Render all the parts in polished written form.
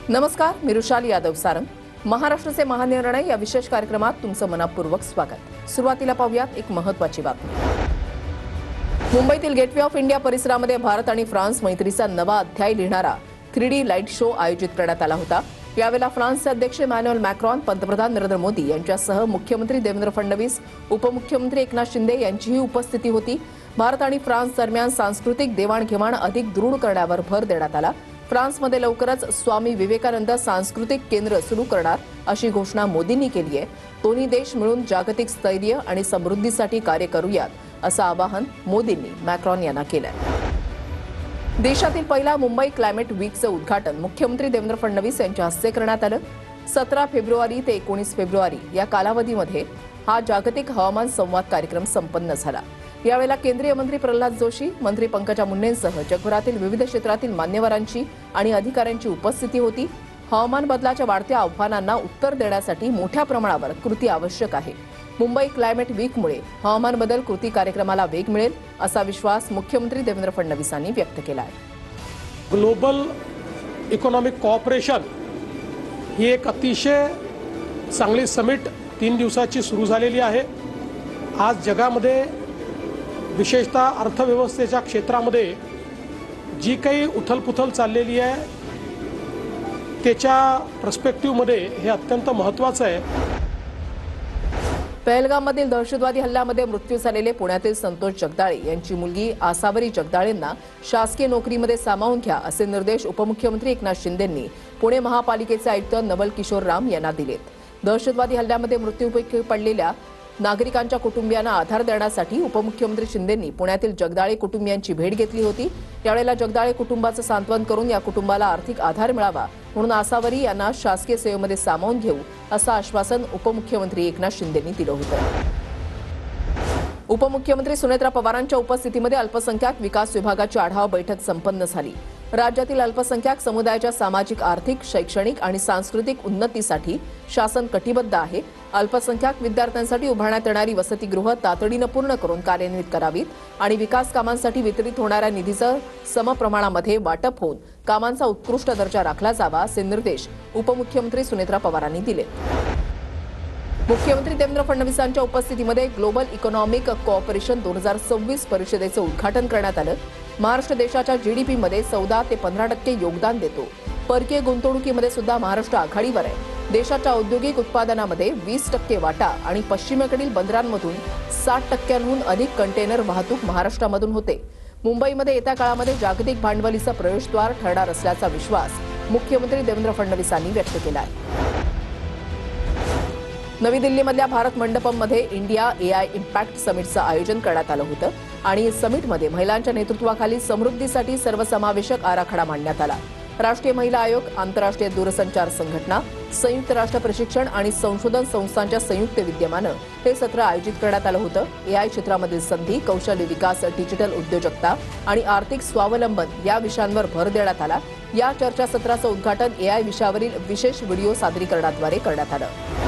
नमस्कार, मी रुशाली यादव सारंग। महाराष्ट्राचे महानिर्णय या विशेष कार्यक्रमात तुमचं मनपूर्वक स्वागत। सुरुवातीला पाहूयात एक महत्त्वाची बातमी। मुंबईतील गेटवे ऑफ इंडिया परिसरामध्ये भारत आणि फ्रान्स मैत्रीचा नवा अध्याय लिहिणारा 3D लाईट शो आयोजित करण्यात आला होता। यावेळेला फ्रान्सचे अध्यक्ष इमॅन्युएल मॅक्रॉन, पंतप्रधान नरेंद्र मोदी यांच्यासह मुख्यमंत्री देवेंद्र फडणवीस, उपमुख्यमंत्री एकनाथ शिंदे यांचीही उपस्थिती होती। भारत आणि फ्रान्स दरम्यान सांस्कृतिक देवाणघेवाण अधिक दृढ करण्यावर भर देण्यात आला। फ्रान्समध्ये लवकरच स्वामी विवेकानंद सांस्कृतिक केंद्र सुरू करणार अशी घोषणा मोदींनी केली आहे। दोन्ही देश मिळून जागतिक स्थैर्य आणि समृद्धीसाठी कार्य करूयात असं आवाहन मोदींनी मॅक्रॉन यांना केलं आहे। देशातील पहिला मुंबई क्लायमेट वीकचं उद्घाटन मुख्यमंत्री देवेंद्र फडणवीस यांच्या हस्ते करण्यात आलं। 17 फेब्रुवारी ते 19 फेब्रुवारी या कालावधीमध्ये हा जागतिक हवामान संवाद कार्यक्रम संपन्न झाला। यावेळेला केंद्रीय मंत्री प्रल्हाद जोशी, मंत्री पंकजा मुंडेंसह जगभरातील विविध क्षेत्रातील मान्यवरांची आणि अधिकाऱ्यांची उपस्थिती होती। हवामान बदलाच्या वाढत्या आव्हानांना उत्तर देण्यासाठी मोठ्या प्रमाणावर कृती आवश्यक आहे। मुंबई क्लायमेट वीकमुळे हवामान बदल कृती कार्यक्रमाला वेग मिळेल असा विश्वास मुख्यमंत्री देवेंद्र फडणवीसांनी व्यक्त केला आहे। ग्लोबल इकॉनॉमिक कोऑपरेशन ही एक अतिशय चांगली समिट 3 दिवसाची सुरू झालेली आहे। आज जगामध्ये विशेषतः अर्थव्यवस्थेच्या क्षेत्रामध्ये जी काही उथलपुथल चाललेली आहे त्याच्या पर्स्पेक्टिव्हमध्ये हे अत्यंत महत्त्वाचं आहे। पहलगाममधील दहशतवादी हल्ल्यामध्ये मृत्यू झालेले पुण्यातील संतोष जगदाळे यांची मुलगी आसावरी जगदाळेंना शासकीय नोकरीमध्ये सामावून घ्या असे निर्देश उपमुख्यमंत्री एकनाथ शिंदेंनी पुणे महापालिकेचे आयुक्त नवल किशोर राम यांना दिलेत। दहशतवादी हल्ल्यामध्ये मृत्यूमुखी पडलेल्या नागरिकांच्या कुटुंबियांना आधार देण्यासाठी उपमुख्यमंत्री शिंदेंनी पुण्यातील जगदाळे कुटुंबियांची भेट घेतली होती। यावेळेला जगदाळे कुटुंबाचं सांत्वन करून या कुटुंबाला आर्थिक आधार मिळावा म्हणून आसावरी यांना शासकीय सेवेमध्ये सामावून घेऊ असं आश्वासन उपमुख्यमंत्री एकनाथ शिंदेंनी दिलं होतं। उपमुख्यमंत्री सुनेत्रा पवारांच्या उपस्थितीमध्ये अल्पसंख्याक विकास विभागाची आढावा बैठक संपन्न झाली। राज्यातील अल्पसंख्याक समुदायाच्या सामाजिक, आर्थिक, शैक्षणिक आणि सांस्कृतिक उन्नतीसाठी शासन कटिबद्ध आहे। अल्पसंख्याक विद्यार्थ्यांसाठी उभारण्यात येणारी वसतिगृह तातडीनं पूर्ण करून कार्यान्वित करावीत आणि विकास कामांसाठी वितरित होणाऱ्या निधीचं समप्रमाणामध्ये वाटप होऊन कामांचा उत्कृष्ट दर्जा राखला जावा असे निर्देश उपमुख्यमंत्री सुनेत्रा पवारांनी दिले। मुख्यमंत्री देवेंद्र फडणवीसांच्या उपस्थितीमध्ये ग्लोबल इकॉनॉमिक कोऑपरेशन 2026 परिषदेचं उद्घाटन करण्यात आलं। महाराष्ट्र देशाच्या जीडीपीमध्ये 14 ते 15% योगदान देतो। परकीय गुंतवणुकीमध्ये सुद्धा महाराष्ट्र आघाडीवर आहे। देशाच्या औद्योगिक उत्पादनामध्ये 20% वाटा आणि पश्चिमेकडील बंदरांमधून 60%हून अधिक कंटेनर वाहतूक महाराष्ट्रामधून होते। मुंबईमध्ये येत्या काळामध्ये जागतिक भांडवलीचा प्रवेशद्वार ठरणार असल्याचा विश्वास मुख्यमंत्री देवेंद्र फडणवीसांनी व्यक्त केला आहे। नवी दिल्लीमधल्या भारत मंडपममध्ये इंडिया AI इम्पॅक्ट समिटचं आयोजन करण्यात आलं होतं आणि समिटमध्ये महिलांच्या नेतृत्वाखाली समृद्धीसाठी सर्वसमावेशक आराखडा मांडण्यात आला। राष्ट्रीय महिला आयोग, आंतरराष्ट्रीय दूरसंचार संघटना, संयुक्त राष्ट्र प्रशिक्षण आणि संशोधन संस्थांच्या संयुक्त विद्यमानं हे सत्र आयोजित करण्यात आलं होतं। AI क्षेत्रामधील संधी, कौशल्य विकास, डिजिटल उद्योजकता आणि आर्थिक स्वावलंबन या विषयांवर भर देण्यात आला। या चर्चासत्राचं उद्घाटन AI विषयावरील विशेष व्हिडिओ सादरीकरणाद्वारे करण्यात आलं।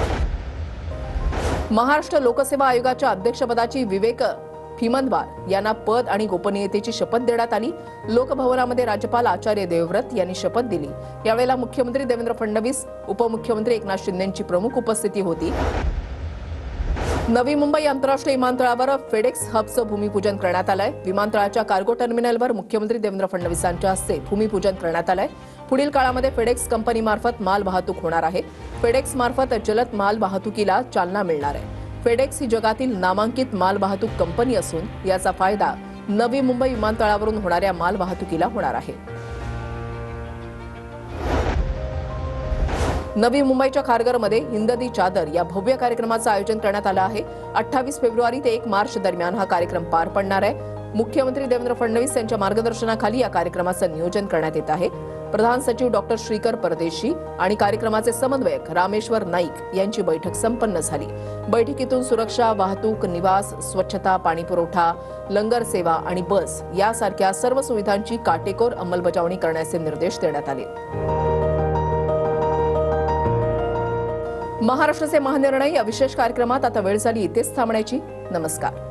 महाराष्ट्र लोकसेवा आयोगाच्या अध्यक्षपदाची विवेक भीमनवार यांना पद आणि गोपनीयतेची शपथ देण्यात आली। लोकभवनामध्ये राज्यपाल आचार्य देवव्रत यांनी शपथ दिली। यावेळेला मुख्यमंत्री देवेंद्र फडणवीस, उपमुख्यमंत्री एकनाथ शिंदेंची प्रमुख उपस्थिती होती। नवी मुंबई आंतरराष्ट्रीय विमानतळावर फेडेक्स हबचं भूमिपूजन करण्यात आलंय। विमानतळाच्या कार्गो टर्मिनलवर मुख्यमंत्री देवेंद्र फडणवीसांच्या हस्ते भूमिपूजन करण्यात आलंय। पुढील काळामध्ये फेडेक्स कंपनीमार्फत माल वाहतूक होणार आहे। फेडेक्स मार्फत जलद माल वाहतुकीला चालना मिळणार आहे। फेडेक्स ही जगातील नामांकित माल वाहतूक कंपनी असून याचा फायदा नवी मुंबई विमानतळावरून होणाऱ्या माल वाहतुकीला होणार आहे। नवी मुंबईच्या खारघरमध्ये हिंद दी चादर या भव्य कार्यक्रमाचं आयोजन करण्यात आलं आहे। 28 फेब्रुवारी ते 1 मार्च दरम्यान हा कार्यक्रम पार पडणार आहे। मुख्यमंत्री देवेंद्र फडणवीस यांच्या मार्गदर्शनाखाली या कार्यक्रमाचं नियोजन करण्यात येत आहे। प्रधान सचिव डॉक्टर श्रीकर परदेशी आणि कार्यक्रमाचे समन्वयक रामेश्वर नाईक यांची बैठक संपन्न झाली। बैठकीतून सुरक्षा, वाहतूक, निवास, स्वच्छता, पाणीपुरवठा, लंगर सेवा आणि बस यासारख्या सर्व सुविधांची काटेकोर अंमलबजावणी करण्याचे निर्देश देण्यात आले। महाराष्ट्राचे महानिर्णय या विशेष कार्यक्रमात आता वेळ झाली इथेच थांबण्याची। नमस्कार।